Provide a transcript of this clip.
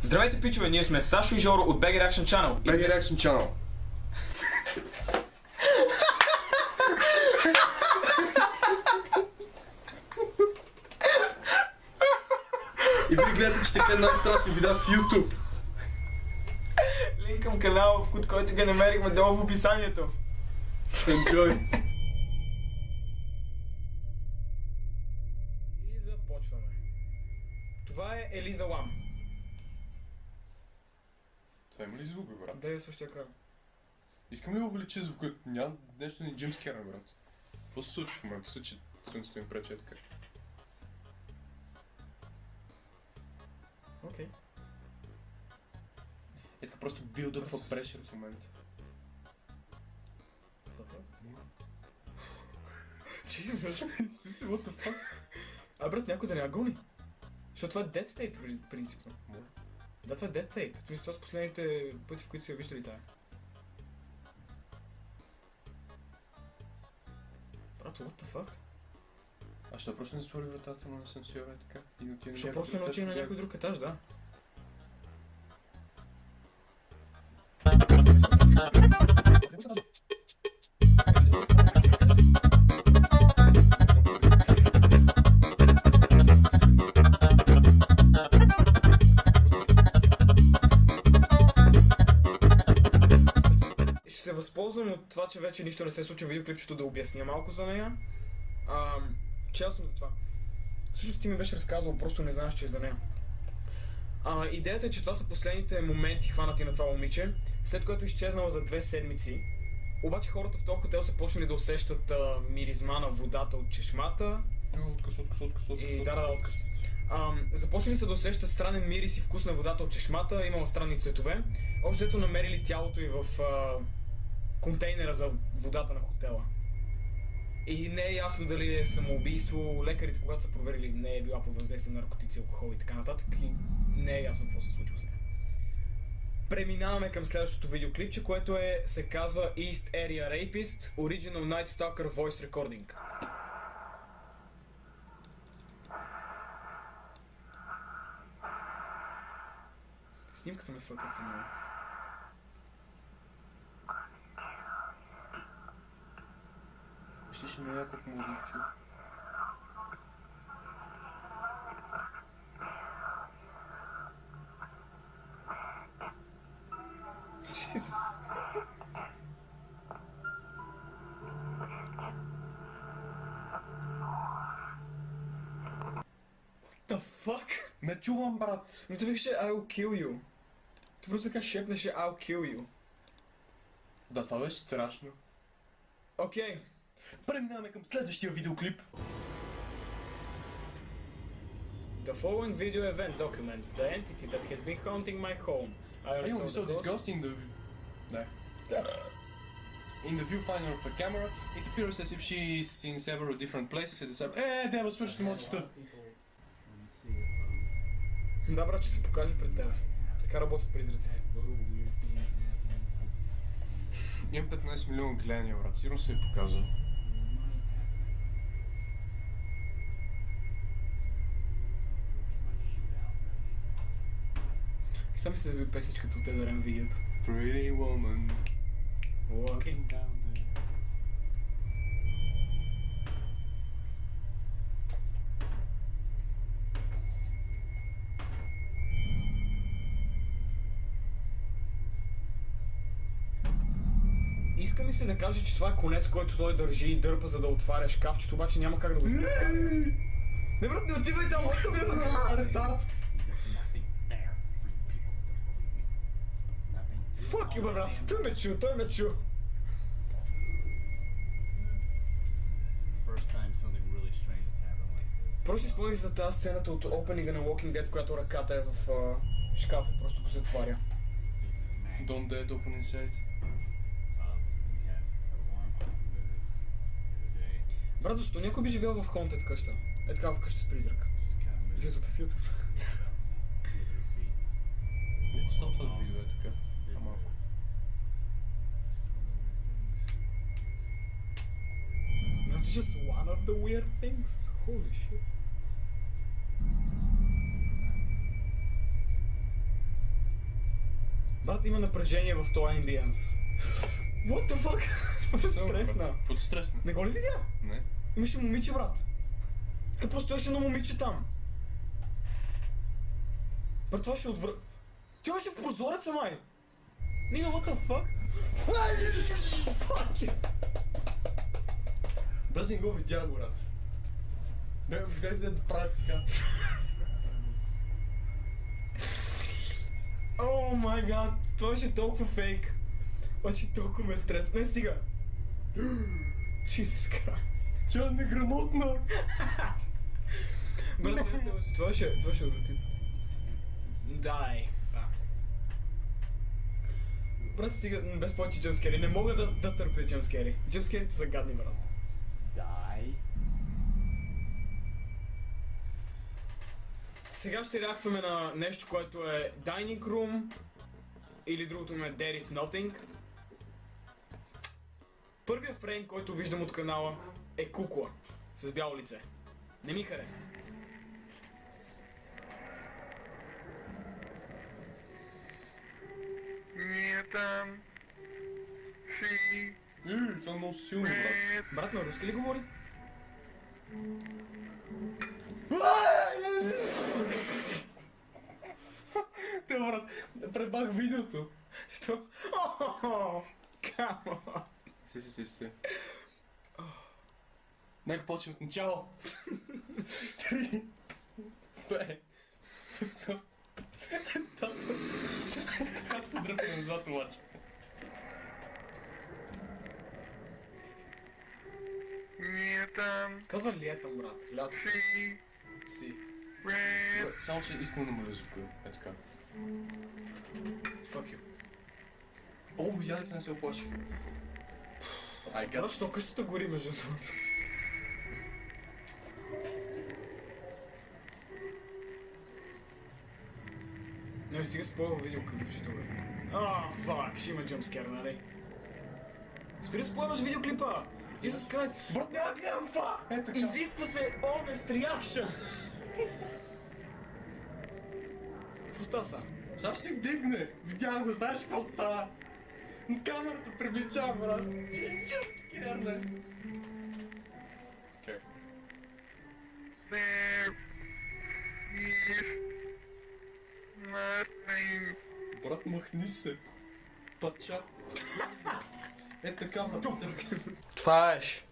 Здравейте, пичове, ние сме Сашо и Жоро от BG Reaction Channel. BG Reaction Channel. И вие гледате, че така най-страшни видеа в YouTube. Линк към канала, в който го намерихме долу в описанието. Enjoy! И започваме. Това е Елиза Лам. Това има ли звук, бе, брат? Да, е същия край. Искам ли да увелича звука? Няма нещо ни джимскера, брат. Какво се случва в момента? Случи слънцето им прече така. Окей. Е така просто build up for pressure в момента. Jesus. Исусе, what the fuck? Брат, някой да не гони. Защото това е Dead Tape, принципно. Може. Да, това е Dead Tape. В смисъл, това са последните пъти, в които са я виждали тая. Брат, what the fuck? А що просто не затвори вратата на асансьора и така? И не отиде Що просто не отиде на някой друг етаж, да. Ще се възползвам от това, че вече нищо не се случва в видеоклипчето, да обясня малко за нея. Чел съм за това. Всъщност ти ми беше разказал, просто не знаеш, че е за нея. Идеята е, че това са последните моменти хванати на това момиче, след което изчезнала за 2 седмици. Обаче хората в този хотел са почнали да усещат миризма на водата от чешмата. Откъс. И да, откъс. Започнали са да усещат странен мирис и вкус на водата от чешмата, имала странни цветове. Общо взето намерили тялото й в контейнера за водата на хотела. И не е ясно дали е самоубийство. Лекарите, когато са проверили, не е била под въздействие на наркотици, алкохол и така нататък. И не е ясно какво се случва с нея. Преминаваме към следващото видеоклипче, което се казва East Area Rapist Original Night Stalker Voice Recording. Снимката ме фъка в много. Ще ме яко, ако може да чу. Jesus. What the fuck? Не чувам, брат! Но ти викаше I'll kill you. Ти просто така шепнеше I'll kill you. Да, това беше страшно. Окей. Преминаваме към следващия видеоклип. The following video event documents the entity that has been haunting my home. I Hey, also we saw the this ghost. ghost in the... No. In the viewfinder of a camera, it appears as if she is in several different places at the same... трябва да свършите мочета. Да, брат, че се покаже пред тебе. Така работят призраците. Имам 15 милиона гледания, брат. Сигурно се е показал. Сами се заби песичката от Едарен видеото. Pretty woman. Walking down there. Иска ми се да каже, че това е конец, който той държи и дърпа, за да отваря шкафчето, обаче няма как да го изпуска. Не, брат, не отивай там! Ретард! Fuck you, брат! Той ме чу! Просто изпълних за тази сцената от опенинга на Walking Dead, в която ръката е в шкафа и просто го затваря. Don't dead open inside. Брат, защо някой би живял в Haunted къща? Е така в къща с призрак. Видеото в YouTube. Стоп това видео е така. Малко. Not just one of the weird things. Holy shit. Брат, има напрежение в този амбиенс. What the fuck? Това е стресна. Какво ти стресна? Не го ли видя? Не. Имаше момиче, брат. Така просто стоеше едно момиче там. Брат, това ще отвър... Тя беше в прозореца, май! Нига, what the fuck? Fuck you! Даже не го видях, брат. Бях взе да прави така. О май гад, това беше толкова фейк. Обаче толкова ме стрес. Не, стига. Jesus Christ. Тя не грамотна. Брат, това ще отвратително. Дай. Брат, стига, без повече джемскери. Не мога да търпя джемскери. Джемскерите са гадни, брат. Дай. Сега ще реакваме на нещо, което е Dining Room или другото име There is Nothing. Първият фрейм, който виждам от канала е кукла с бяло лице. Не ми харесва. Не там си Това е много силно, брат. Брат, на руски ли говори? Те, брат, пребах видеото. Що? Камо! Си. Нека почнем от начало. 3, 2, Аз се дръпна назад обаче. не там Казва летом, брат. Лято си си. red Само че искам да намаля звука. Е така. Fuck you. О, видя ли се, не се оплаших. I Брат, got що къщата гори между другото? Не, стига спойва видео клипчето, бе. Фак, ще има джампскер, нали? Спри спойваш видеоклипа! Jesus Christ! Брат, няма гледам това! Е така. Изисква се honest reaction! Какво става са? Сега ще си дигне! Видях го, знаеш какво става? Камерата привлича, брат. Скерне. Окей. there is nothing Брат, махни се. Пача. Е така, брат. Това еш!